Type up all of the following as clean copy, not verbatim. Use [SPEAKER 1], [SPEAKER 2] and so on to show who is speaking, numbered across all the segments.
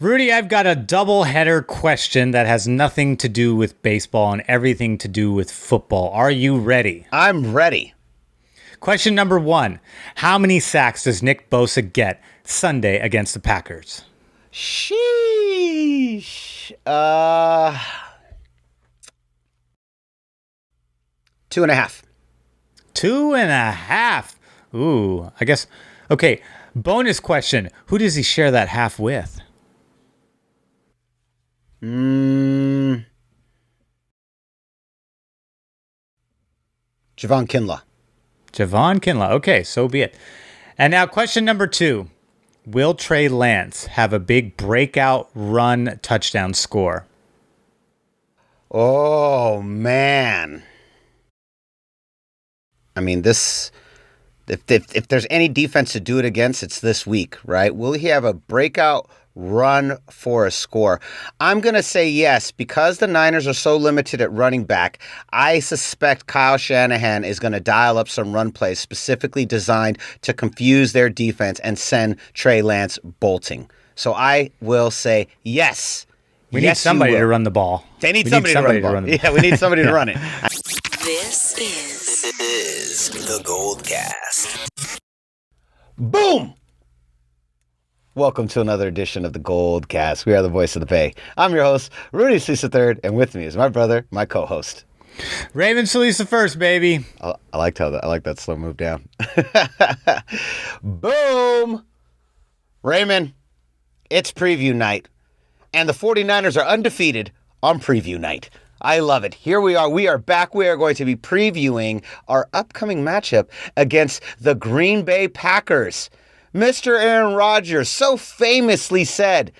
[SPEAKER 1] Rudy, I've got a double header question that has nothing to do with baseball and everything to do with football. Are you ready?
[SPEAKER 2] I'm ready.
[SPEAKER 1] Question number 1. How many sacks does Nick Bosa get Sunday against the Packers?
[SPEAKER 2] Sheesh. 2.5.
[SPEAKER 1] 2.5. Ooh, I guess. Okay, bonus question. Who does he share that half with?
[SPEAKER 2] Javon Kinlaw.
[SPEAKER 1] Javon Kinlaw. Okay, so be it. And now question number 2. Will Trey Lance have a big breakout run touchdown score?
[SPEAKER 2] Oh, man. I mean, this... If there's any defense to do it against, it's this week, right? Will he have a breakout run for a score? I'm going to say yes, because the Niners are so limited at running back. I suspect Kyle Shanahan is going to dial up some run plays specifically designed to confuse their defense and send Trey Lance bolting. So I will say yes.
[SPEAKER 1] We need somebody to run the ball.
[SPEAKER 2] They need somebody to run the ball. Yeah, we need somebody to run it.
[SPEAKER 3] This is the GoldCast.
[SPEAKER 2] Boom! Welcome to another edition of the GoldCast. We are the voice of the Bay. I'm your host, Rudy Solis III, and with me is my brother, my co-host,
[SPEAKER 1] Raymond Solis the first, baby.
[SPEAKER 2] I like that slow move down. Boom! Raymond, it's preview night, and the 49ers are undefeated on preview night. I love it. Here we are. We are back. We are going to be previewing our upcoming matchup against the Green Bay Packers. Mr. Aaron Rodgers so famously said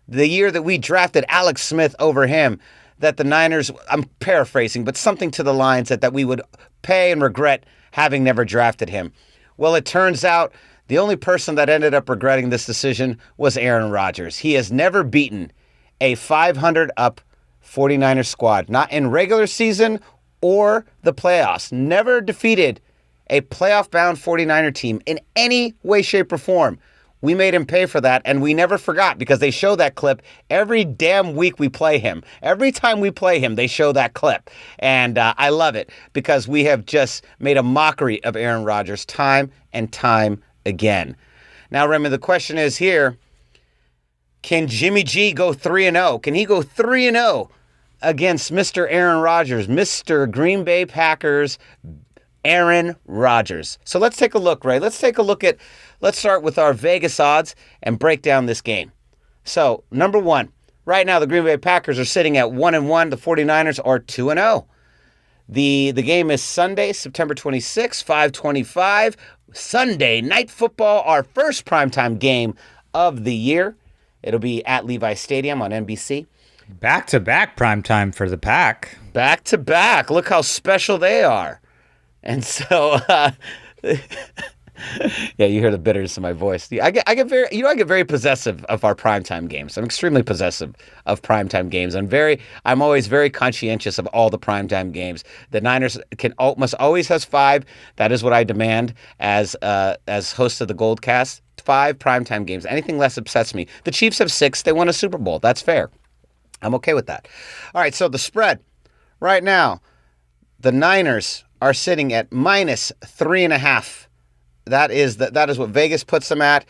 [SPEAKER 2] the year that we drafted Alex Smith over him that the Niners, I'm paraphrasing, but something to the lines that we would pay and regret having never drafted him. Well, it turns out the only person that ended up regretting this decision was Aaron Rodgers. He has never beaten a 500-up 49ers squad, not in regular season or the playoffs. Never defeated a playoff-bound 49er team in any way, shape, or form. We made him pay for that, and we never forgot because they show that clip every damn week we play him. Every time we play him, they show that clip. And I love it because we have just made a mockery of Aaron Rodgers time and time again. Now, Remy, the question is here, can Jimmy G go 3-0? Can he go 3-0 against Mr. Aaron Rodgers, Mr. Green Bay Packers, Aaron Rodgers? So let's take a look, Ray. Let's start with our Vegas odds and break down this game. So, number 1, right now the Green Bay Packers are sitting at 1-1. The 49ers are 2-0. The game is Sunday, September 26, 5:25. Sunday Night Football, our first primetime game of the year. It'll be at Levi Stadium on NBC.
[SPEAKER 1] Back-to-back primetime for the Pack.
[SPEAKER 2] Back-to-back. Look how special they are. And so, yeah, you hear the bitterness in my voice. I get very possessive of our primetime games. I'm extremely possessive of primetime games. I'm always very conscientious of all the primetime games. The Niners must always have 5. That is what I demand as host of the GoldCast. 5 primetime games. Anything less upsets me. The Chiefs have 6. They won a Super Bowl. That's fair. I'm okay with that. All right, so the spread right now, the Niners are sitting at -3.5. That is what Vegas puts them at.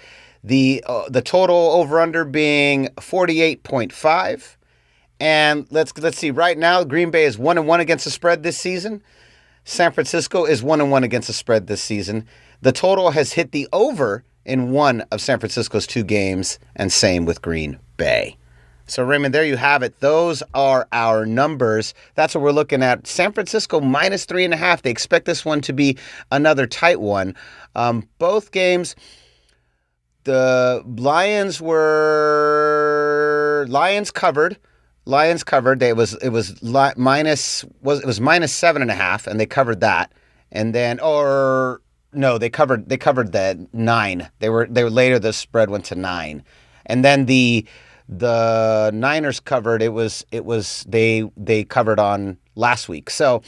[SPEAKER 2] The total over/under being 48.5. And let's see. Right now, Green Bay is 1-1 against the spread this season. San Francisco is 1-1 against the spread this season. The total has hit the over in one of San Francisco's 2 games, and same with Green Bay. So, Raymond, there you have it. Those are our numbers. That's what we're looking at. San Francisco -3.5. They expect this one to be another tight one. Both games, the Lions covered. It was -7.5, and they covered that. And then, they covered the 9. They were later. The spread went to 9, and then the Niners covered. They covered on last week. So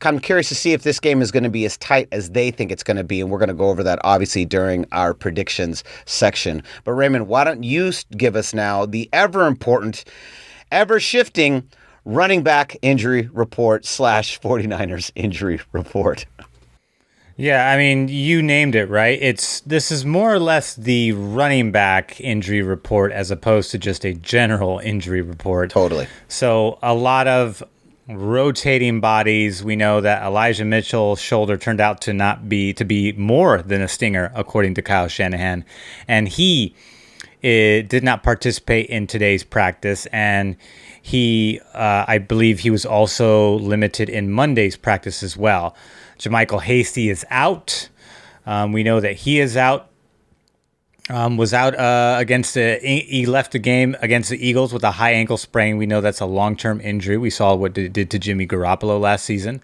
[SPEAKER 2] I'm curious to see if this game is going to be as tight as they think it's going to be, and we're going to go over that obviously during our predictions section. But Raymond, why don't you give us now the ever important, ever shifting running back injury report / 49ers injury report?
[SPEAKER 1] Yeah, I mean, you named it, right? This is more or less the running back injury report as opposed to just a general injury report.
[SPEAKER 2] Totally.
[SPEAKER 1] So a lot of rotating bodies. We know that Elijah Mitchell's shoulder turned out to be more than a stinger, according to Kyle Shanahan, and he did not participate in today's practice, and I believe he was also limited in Monday's practice as well. JaMycal Hasty is out. We know that he is out. Was out he left the game against the Eagles with a high ankle sprain. We know that's a long-term injury. We saw what it did to Jimmy Garoppolo last season.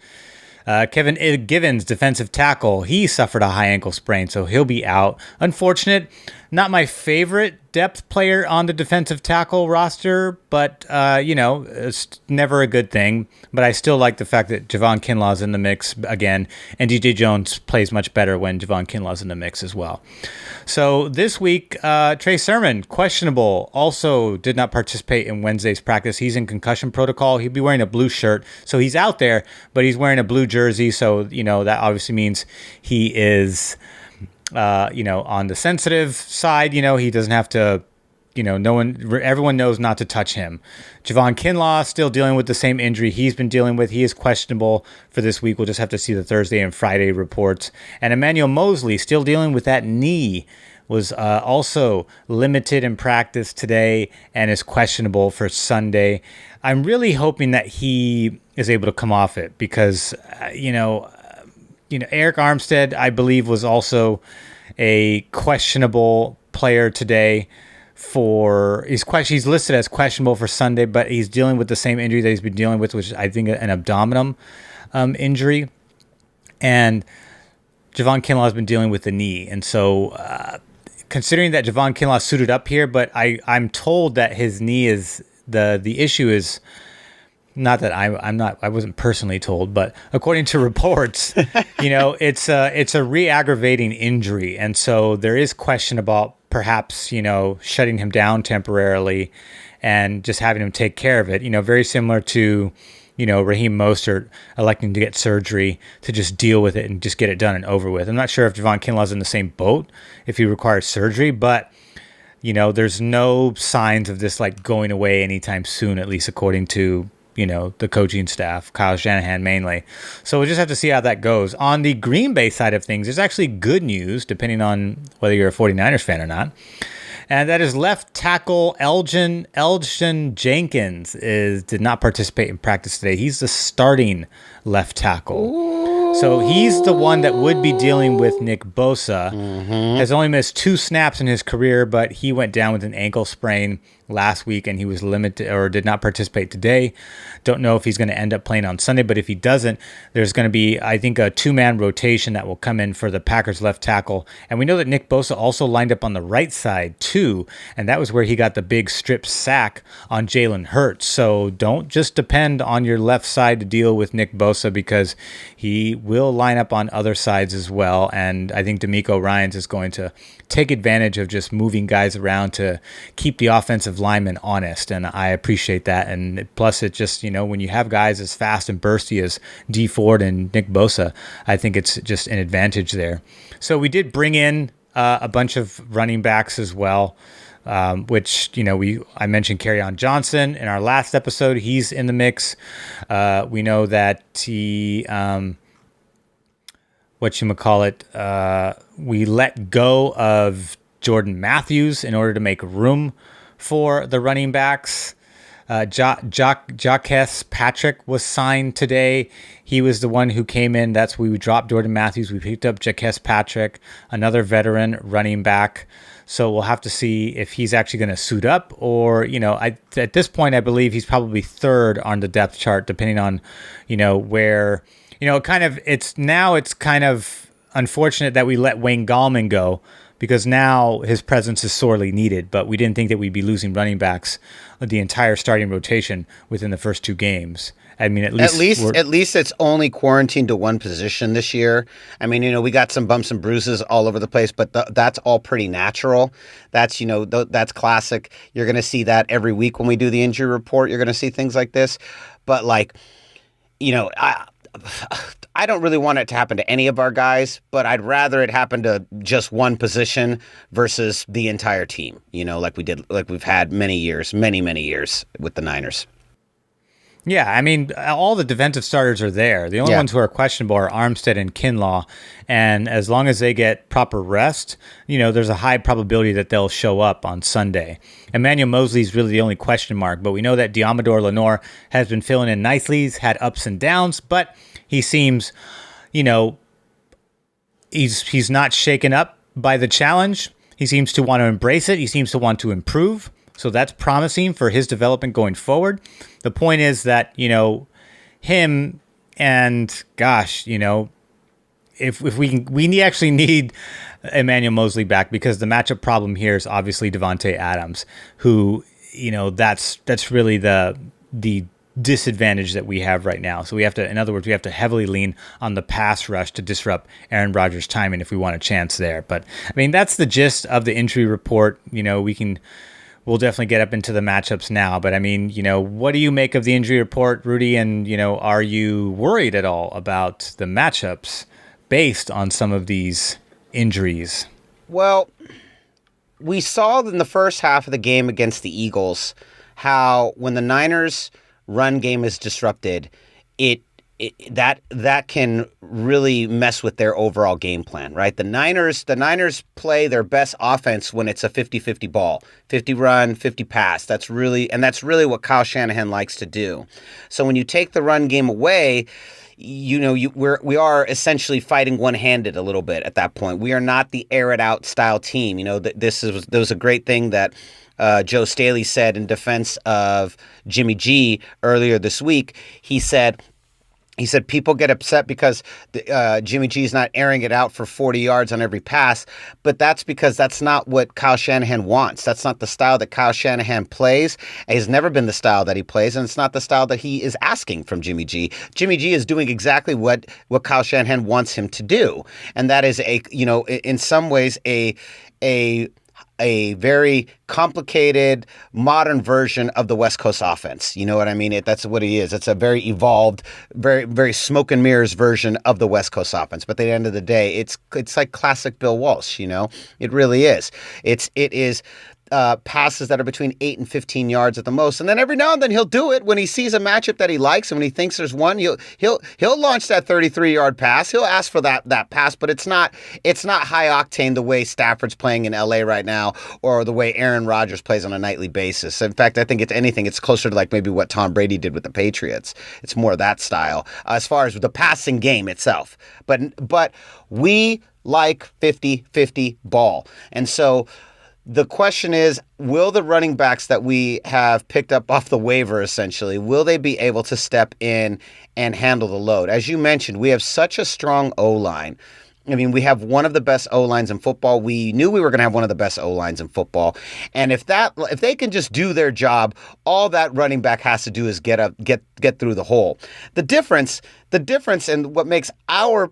[SPEAKER 1] Kevin Givens, defensive tackle, he suffered a high ankle sprain, so he'll be out. Unfortunate. Not my favorite depth player on the defensive tackle roster, but, it's never a good thing. But I still like the fact that Javon Kinlaw's in the mix again, and DJ Jones plays much better when Javon Kinlaw's in the mix as well. So this week, Trey Sermon, questionable, also did not participate in Wednesday's practice. He's in concussion protocol. He'll be wearing a blue shirt, so he's out there, but he's wearing a blue jersey, so, that obviously means he is... on the sensitive side, he doesn't have to, everyone knows not to touch him. Javon Kinlaw still dealing with the same injury he's been dealing with. He is questionable for this week. We'll just have to see the Thursday and Friday reports. And Emmanuel Mosley still dealing with that knee, was also limited in practice today and is questionable for Sunday. I'm really hoping that he is able to come off it because, Eric Armstead, I believe, was also a questionable player today. He's listed as questionable for Sunday, but he's dealing with the same injury that he's been dealing with, which is, I think, an abdominal injury. And Javon Kinlaw has been dealing with the knee. And so considering that Javon Kinlaw suited up here, but I'm told that his knee is the issue is... Not that I wasn't personally told, but according to reports, it's a re-aggravating injury. And so there is question about perhaps, shutting him down temporarily and just having him take care of it, very similar to, Raheem Mostert electing to get surgery to just deal with it and just get it done and over with. I'm not sure if Javon Kinlaw's in the same boat if he requires surgery, but, there's no signs of this like going away anytime soon, at least according to, the coaching staff, Kyle Shanahan mainly. So we'll just have to see how that goes. On the Green Bay side of things, there's actually good news, depending on whether you're a 49ers fan or not. And that is left tackle Elgin Jenkins did not participate in practice today. He's the starting left tackle. Ooh. So he's the one that would be dealing with Nick Bosa. Mm-hmm. Has only missed 2 snaps in his career, but he went down with an ankle sprain last week and he was limited or did not participate today. Don't know if he's going to end up playing on Sunday, but if he doesn't, there's going to be, I think, a 2-man rotation that will come in for the Packers left tackle. And we know that Nick Bosa also lined up on the right side too, and that was where he got the big strip sack on Jalen Hurts. So don't just depend on your left side to deal with Nick Bosa because he will line up on other sides as well. And I think D'Amico Ryans is going to take advantage of just moving guys around to keep the offensive linemen honest, and I appreciate that. And plus, it just, when you have guys as fast and bursty as Dee Ford and Nick Bosa, I think it's just an advantage there. So we did bring in a bunch of running backs as well, which, I mentioned Kerryon Johnson in our last episode. He's in the mix. We know that he... we let go of Jordan Matthews in order to make room for the running backs. Jaquez Patrick was signed today. He was the one who came in. That's where we dropped Jordan Matthews. We picked up Jaquez Patrick, another veteran running back. So we'll have to see if he's actually going to suit up or, at this point, I believe he's probably third on the depth chart, depending on, where... it's kind of unfortunate that we let Wayne Gallman go because now his presence is sorely needed. But we didn't think that we'd be losing running backs the entire starting rotation within the first 2 games. I mean, at least
[SPEAKER 2] it's only quarantined to one position this year. I mean, we got some bumps and bruises all over the place, but that's all pretty natural. That's, that's classic. You're going to see that every week when we do the injury report. You're going to see things like this. But I don't really want it to happen to any of our guys, but I'd rather it happen to just one position versus the entire team, like we've had many years with the Niners.
[SPEAKER 1] Yeah, I mean, all the defensive starters are there. The only ones who are questionable are Armstead and Kinlaw, and as long as they get proper rest, there's a high probability that they'll show up on Sunday. Emmanuel Mosley is really the only question mark, but we know that Diamador Lenore has been filling in nicely. He's had ups and downs, but he seems, he's not shaken up by the challenge. He seems to want to embrace it. He seems to want to improve. So that's promising for his development going forward. The point is that, him and if we actually need Emmanuel Mosley back, because the matchup problem here is obviously Devontae Adams, who, that's really the disadvantage that we have right now. So we have to heavily lean on the pass rush to disrupt Aaron Rodgers' timing if we want a chance there. But I mean, that's the gist of the injury report. We'll definitely get up into the matchups now, but I mean, what do you make of the injury report, Rudy? And, are you worried at all about the matchups based on some of these injuries?
[SPEAKER 2] Well, we saw in the first half of the game against the Eagles how when the Niners' run game is disrupted, that can really mess with their overall game plan, right? The Niners play their best offense when it's a 50-50 ball, 50 run, 50 pass. That's really what Kyle Shanahan likes to do. So when you take the run game away, we are essentially fighting one-handed a little bit at that point. We are not the air it out style team. There was a great thing that Joe Staley said in defense of Jimmy G earlier this week. He said people get upset because Jimmy G is not airing it out for 40 yards on every pass, but that's because that's not what Kyle Shanahan wants. That's not the style that Kyle Shanahan plays. It has never been the style that he plays, and it's not the style that he is asking from Jimmy G. Jimmy G is doing exactly what Kyle Shanahan wants him to do, and that is in some ways a very complicated, modern version of the West Coast offense. You know what I mean? That's what he is. It's a very evolved, very, very smoke and mirrors version of the West Coast offense. But at the end of the day, it's like classic Bill Walsh. It really is. It is passes that are between 8 and 15 yards at the most. And then every now and then he'll do it when he sees a matchup that he likes, and when he thinks there's one, he'll launch that 33-yard pass. He'll ask for that pass, but it's not high octane the way Stafford's playing in LA right now, or the way Aaron Rodgers plays on a nightly basis. In fact, I think it's closer to like maybe what Tom Brady did with the Patriots. It's more of that style as far as the passing game itself. But we like 50-50 ball. And so the question is, will the running backs that we have picked up off the waiver, essentially, will they be able to step in and handle the load? As you mentioned, we have such a strong O-line. I mean, we have one of the best O-lines in football. We knew we were going to have one of the best O-lines in football. And if they can just do their job, all that running back has to do is get through the hole. The difference and what makes our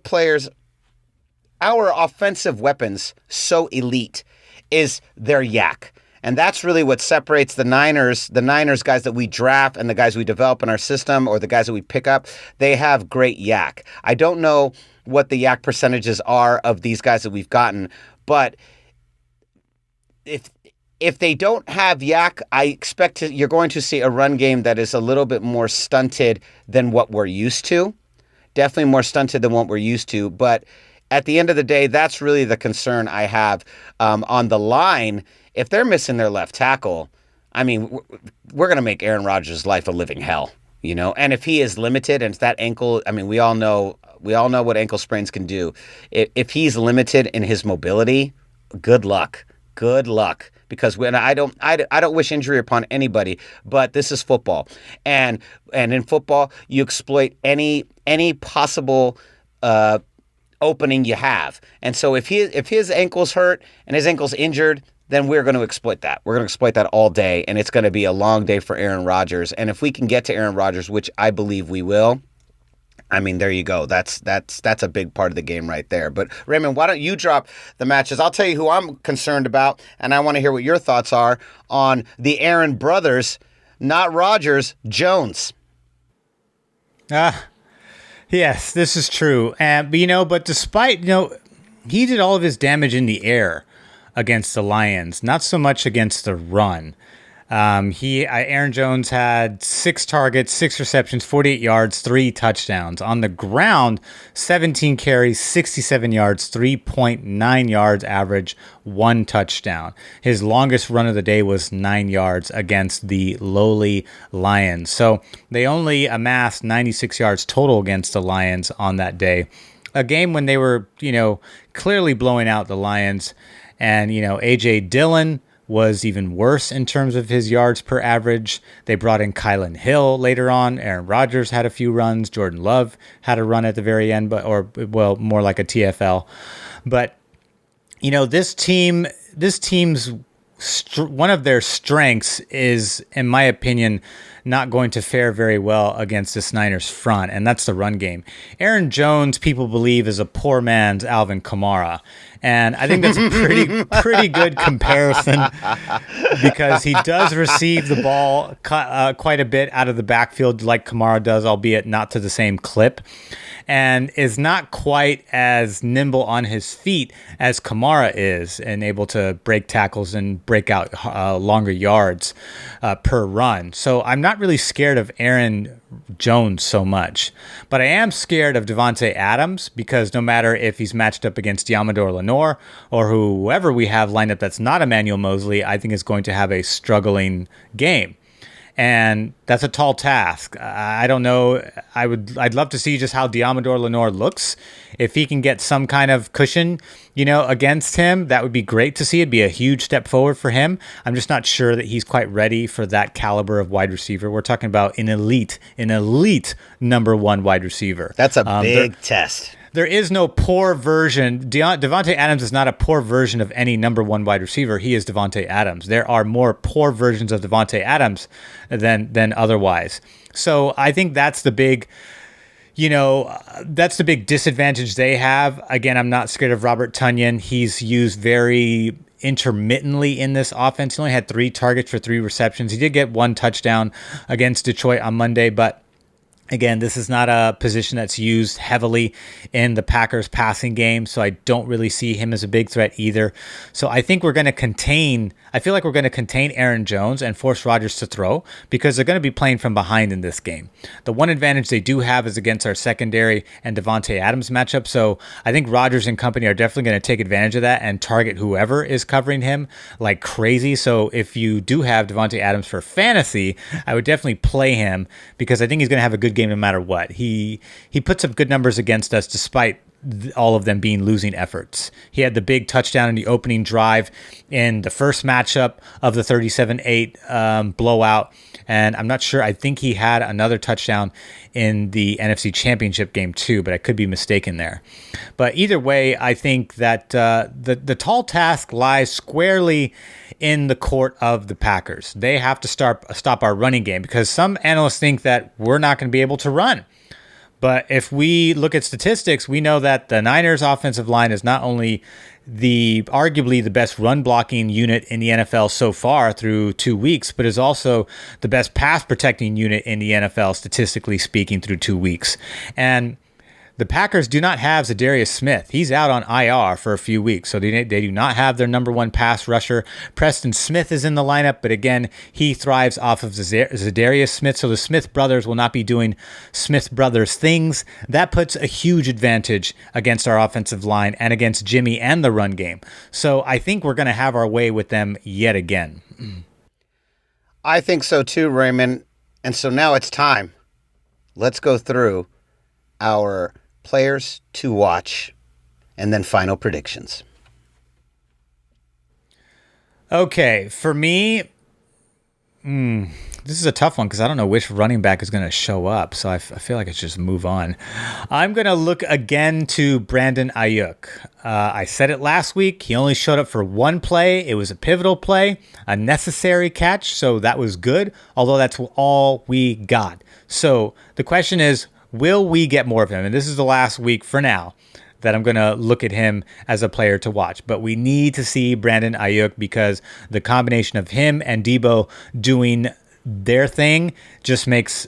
[SPEAKER 2] offensive weapons so elite is their yak. And that's really what separates the Niners guys that we draft and the guys we develop in our system, or the guys that we pick up. They have great yak. I don't know what the yak percentages are of these guys that we've gotten, but if they don't have yak, I expect you're going to see a run game that is a little bit more stunted than what we're used to. Definitely more stunted than what we're used to, but at the end of the day, that's really the concern I have on the line. If they're missing their left tackle, I mean, we're going to make Aaron Rodgers' life a living hell, And if he is limited, and it's that ankle, I mean, we all know what ankle sprains can do. If he's limited in his mobility, good luck. Because I don't wish injury upon anybody, but this is football, and in football, you exploit any possible opening you have. And so if his ankle's hurt and his ankle's injured, then we're going to exploit that. We're going to exploit that all day, and it's going to be a long day for Aaron Rodgers. And if we can get to Aaron Rodgers, which I believe we will, I mean, there you go. That's a big part of the game right there. But Raymond, why don't you drop the matches? I'll tell you who I'm concerned about, and I want to hear what your thoughts are on the Aaron brothers, not Rodgers, Jones.
[SPEAKER 1] Yes, this is true. But despite, he did all of his damage in the air against the Lions, not so much against the run. Aaron Jones had 6 targets, 6 receptions, 48 yards, 3 touchdowns. On the ground, 17 carries, 67 yards, 3.9 yards average, 1 touchdown. His longest run of the day was 9 yards against the lowly Lions. So they only amassed 96 yards total against the Lions on that day. A game when they were, clearly blowing out the Lions. And, A.J. Dillon was even worse in terms of his yards per average. They brought in Kylan Hill later on. Aaron Rodgers had a few runs. Jordan Love had a run at the very end, more like a TFL. But, this team's one of their strengths is, in my opinion, not going to fare very well against this Niners front, and that's the run game. Aaron Jones, people believe, is a poor man's Alvin Kamara. And I think that's a pretty good comparison because he does receive the ball quite a bit out of the backfield like Kamara does, albeit not to the same clip, and is not quite as nimble on his feet as Kamara is and able to break tackles and break out longer yards per run. So I'm not really scared of Aaron Jones so much, but I am scared of Devontae Adams because no matter if he's matched up against Diamador Lenore or whoever we have lined up that's not Emmanuel Mosley, I think is going to have a struggling game. And that's a tall task. I don't know. I'd love to see just how Diamador Lenore looks. If he can get some kind of cushion, against him, that would be great to see. It'd be a huge step forward for him. I'm just not sure that he's quite ready for that caliber of wide receiver. We're talking about an elite number 1 wide receiver.
[SPEAKER 2] That's a big test.
[SPEAKER 1] There is no poor version. Devontae Adams is not a poor version of any number 1 wide receiver. He is Devontae Adams. There are more poor versions of Devontae Adams than otherwise. So I think that's the big, that's the big disadvantage they have. Again, I'm not scared of Robert Tonyan. He's used very intermittently in this offense. He only had 3 targets for 3 receptions. He did get 1 touchdown against Detroit on Monday, but again, this is not a position that's used heavily in the Packers passing game, so I don't really see him as a big threat either. So I think we're going to contain Aaron Jones and force Rodgers to throw because they're going to be playing from behind in this game. The one advantage they do have is against our secondary and Devontae Adams matchup, so I think Rodgers and company are definitely going to take advantage of that and target whoever is covering him like crazy. So if you do have Devontae Adams for fantasy, I would definitely play him because I think he's going to have a good game no matter what. He puts up good numbers against us despite all of them being losing efforts. He had the big touchdown in the opening drive in the first matchup of the 37-8 blowout, and I'm not sure. I think he had another touchdown in the NFC Championship game too, but I could be mistaken there. But either way, I think that the tall task lies squarely in the court of the Packers. They have to stop our running game because some analysts think that we're not going to be able to run. But if we look at statistics, we know that the Niners offensive line is not only arguably the best run blocking unit in the NFL so far through 2 weeks, but is also the best pass protecting unit in the NFL statistically speaking through 2 weeks. And the Packers do not have Zadarius Smith. He's out on IR for a few weeks, so they do not have their number 1 pass rusher. Preston Smith is in the lineup, but again, he thrives off of Zadarius Smith, so the Smith brothers will not be doing Smith brothers things. That puts a huge advantage against our offensive line and against Jimmy and the run game. So I think we're going to have our way with them yet again.
[SPEAKER 2] I think so too, Raymond. And so now it's time. Let's go through our players to watch and then final predictions.
[SPEAKER 1] Okay, for me, This is a tough one because I don't know which running back is going to show up. So I feel like it's just move on. I'm going to look again to Brandon Ayuk. I said it last week. He only showed up for one play. It was a pivotal play, a necessary catch. So that was good, although that's all we got. So the question is, will we get more of him? And this is the last week for now that I'm going to look at him as a player to watch. But we need to see Brandon Ayuk because the combination of him and Debo doing their thing just makes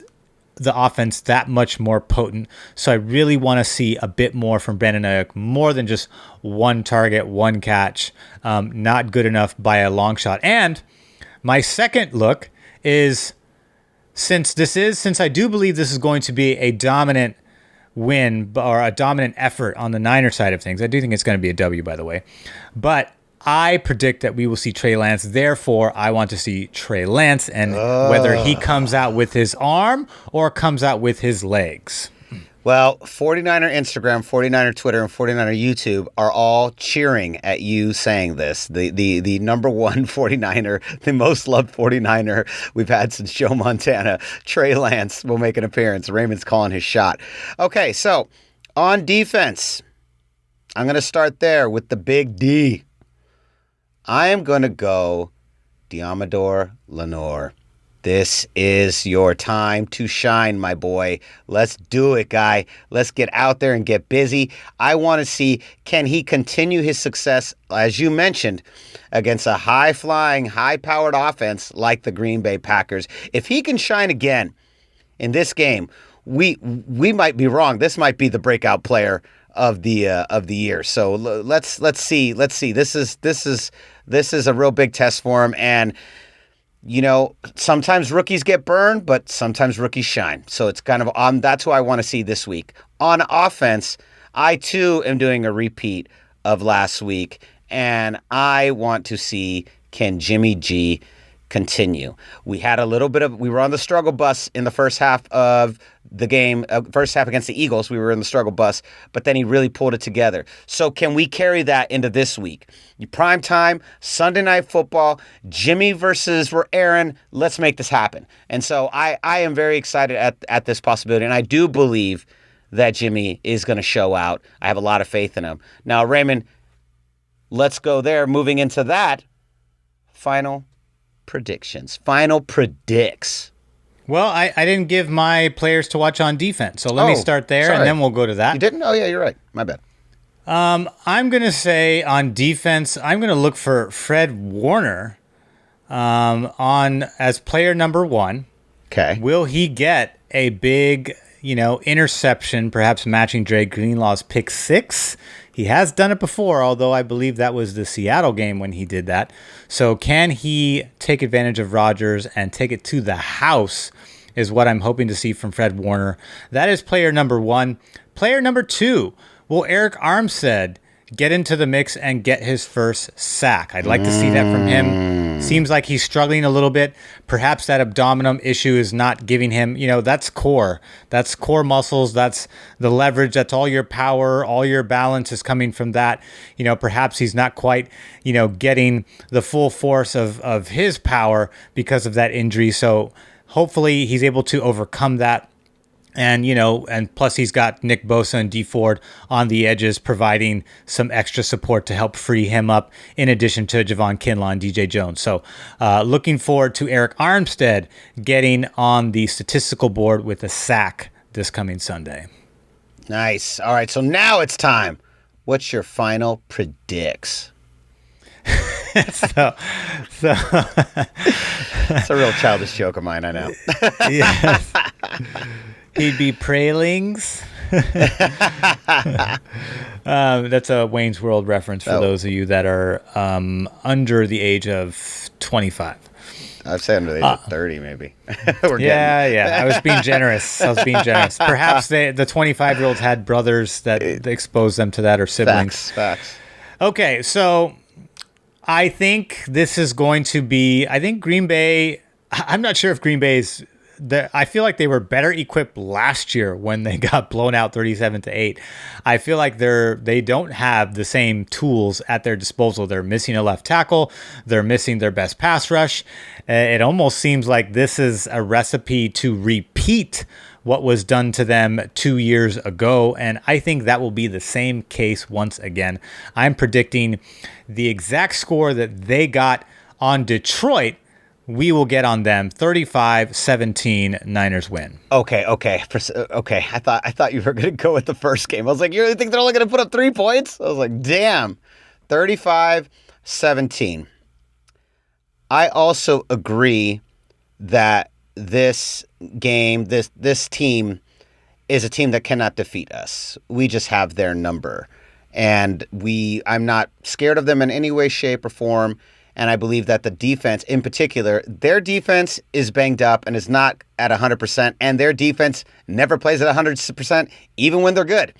[SPEAKER 1] the offense that much more potent. So I really want to see a bit more from Brandon Ayuk, more than just one target, one catch. Not good enough by a long shot. And my second look is, since I do believe this is going to be a dominant win or a dominant effort on the Niner side of things. I do think it's going to be a W, by the way. But I predict that we will see Trey Lance. Therefore, I want to see Trey Lance and whether he comes out with his arm or comes out with his legs.
[SPEAKER 2] Well, 49er Instagram, 49er Twitter, and 49er YouTube are all cheering at you saying this. The number one 49er, the most loved 49er we've had since Joe Montana, Trey Lance, will make an appearance. Raymond's calling his shot. Okay, so on defense, I'm going to start there with the big D. I am going to go Diamador Lenore. This is your time to shine, my boy. Let's do it, guy. Let's get out there and get busy. I want to see, can he continue his success, as you mentioned, against a high-flying, high-powered offense like the Green Bay Packers? If he can shine again in this game, we might be wrong. This might be the breakout player of the year. So let's see. This is a real big test for him, and you know, sometimes rookies get burned, but sometimes rookies shine. So it's kind of that's who I want to see this week. On offense, I too am doing a repeat of last week, and I want to see, can Jimmy G continue? We had we were on the struggle bus in the first half of the game, first half against the Eagles. We were in the struggle bus, but then he really pulled it together. So can we carry that into this week? Prime time, Sunday Night Football, Jimmy versus Aaron. Let's make this happen. And so I am very excited at this possibility, and I do believe that Jimmy is going to show out. I have a lot of faith in him. Now, Raymond, let's go there. Moving into that, final predictions. Final predicts.
[SPEAKER 1] Well, I didn't give my players to watch on defense, so let me start there, and then we'll go to that.
[SPEAKER 2] You didn't? Oh, yeah, you're right. My bad.
[SPEAKER 1] I'm going to say on defense, I'm going to look for Fred Warner on as player number one.
[SPEAKER 2] Okay.
[SPEAKER 1] Will he get a big, interception, perhaps matching Dre Greenlaw's pick six? He has done it before, although I believe that was the Seattle game when he did that. So can he take advantage of Rodgers and take it to the house is what I'm hoping to see from Fred Warner. That is player number one. Player number two, will Eric Armstead get into the mix and get his first sack? I'd like to see that from him. Seems like he's struggling a little bit. Perhaps that abdominal issue is not giving him, that's core. That's core muscles. That's the leverage. That's all your power. All your balance is coming from that. Perhaps he's not quite, getting the full force of his power because of that injury. So hopefully he's able to overcome that. And, and plus he's got Nick Bosa and Dee Ford on the edges providing some extra support to help free him up in addition to Javon Kinlaw and DJ Jones. So looking forward to Eric Armstead getting on the statistical board with a sack this coming Sunday.
[SPEAKER 2] Nice. All right, so now it's time. What's your final predicts?
[SPEAKER 1] so
[SPEAKER 2] It's a real childish joke of mine, I know.
[SPEAKER 1] Yes. He'd be Prailings. That's a Wayne's World reference for those of you that are under the age of 25.
[SPEAKER 2] I'd say under the age of 30, maybe.
[SPEAKER 1] Yeah. I was being generous. Perhaps the 25-year-olds had brothers that exposed them to that or siblings.
[SPEAKER 2] Facts.
[SPEAKER 1] Okay, so I think this is going to be, Green Bay, I'm not sure if Green Bay is I feel like they were better equipped last year when they got blown out 37-8. I feel like they don't have the same tools at their disposal. They're missing a left tackle. They're missing their best pass rush. It almost seems like this is a recipe to repeat what was done to them 2 years ago, and I think that will be the same case once again. I'm predicting the exact score that they got on Detroit, we will get on them. 35-17, Niners win.
[SPEAKER 2] Okay. I thought you were going to go with the first game. I was like, you really think they're only going to put up 3 points? I was like, damn. 35-17. I also agree that this game, this team is a team that cannot defeat us. We just have their number. And I'm not scared of them in any way, shape, or form. And I believe that the defense, in particular, their defense is banged up and is not at 100%. And their defense never plays at 100%, even when they're good.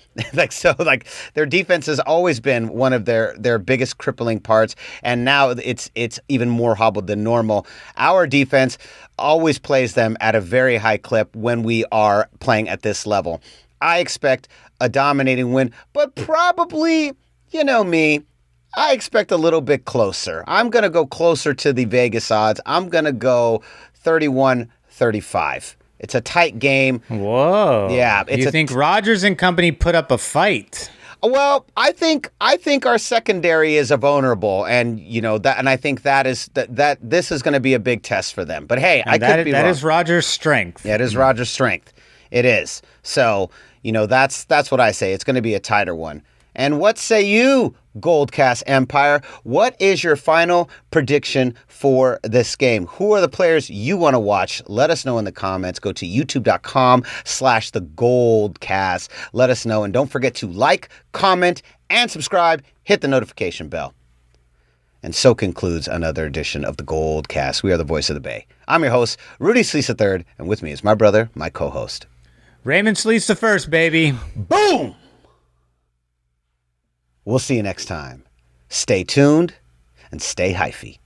[SPEAKER 2] Their defense has always been one of their biggest crippling parts. And now it's even more hobbled than normal. Our defense always plays them at a very high clip when we are playing at this level. I expect a dominating win, but probably, you know me, I expect a little bit closer. I'm going to go closer to the Vegas odds. I'm going to go 31-35. It's a tight game.
[SPEAKER 1] Whoa.
[SPEAKER 2] Yeah.
[SPEAKER 1] You think Rodgers and company put up a fight?
[SPEAKER 2] Well, I think our secondary is vulnerable, and I think that this is going to be a big test for them. But hey, I could be wrong.
[SPEAKER 1] That is Rodgers' strength.
[SPEAKER 2] Yeah, it is Rodgers' strength. It is. So, that's what I say. It's going to be a tighter one. And what say you, GoldCast Empire? What is your final prediction for this game? Who are the players you want to watch? Let us know in the comments. Go to youtube.com/thegoldcast. Let us know. And don't forget to like, comment, and subscribe. Hit the notification bell. And so concludes another edition of the GoldCast. We are the voice of the Bay. I'm your host, Rudy Sleece III, and with me is my brother, my co-host,
[SPEAKER 1] Raymond Sleece the first, baby.
[SPEAKER 2] Boom! We'll see you next time. Stay tuned and stay hyphy.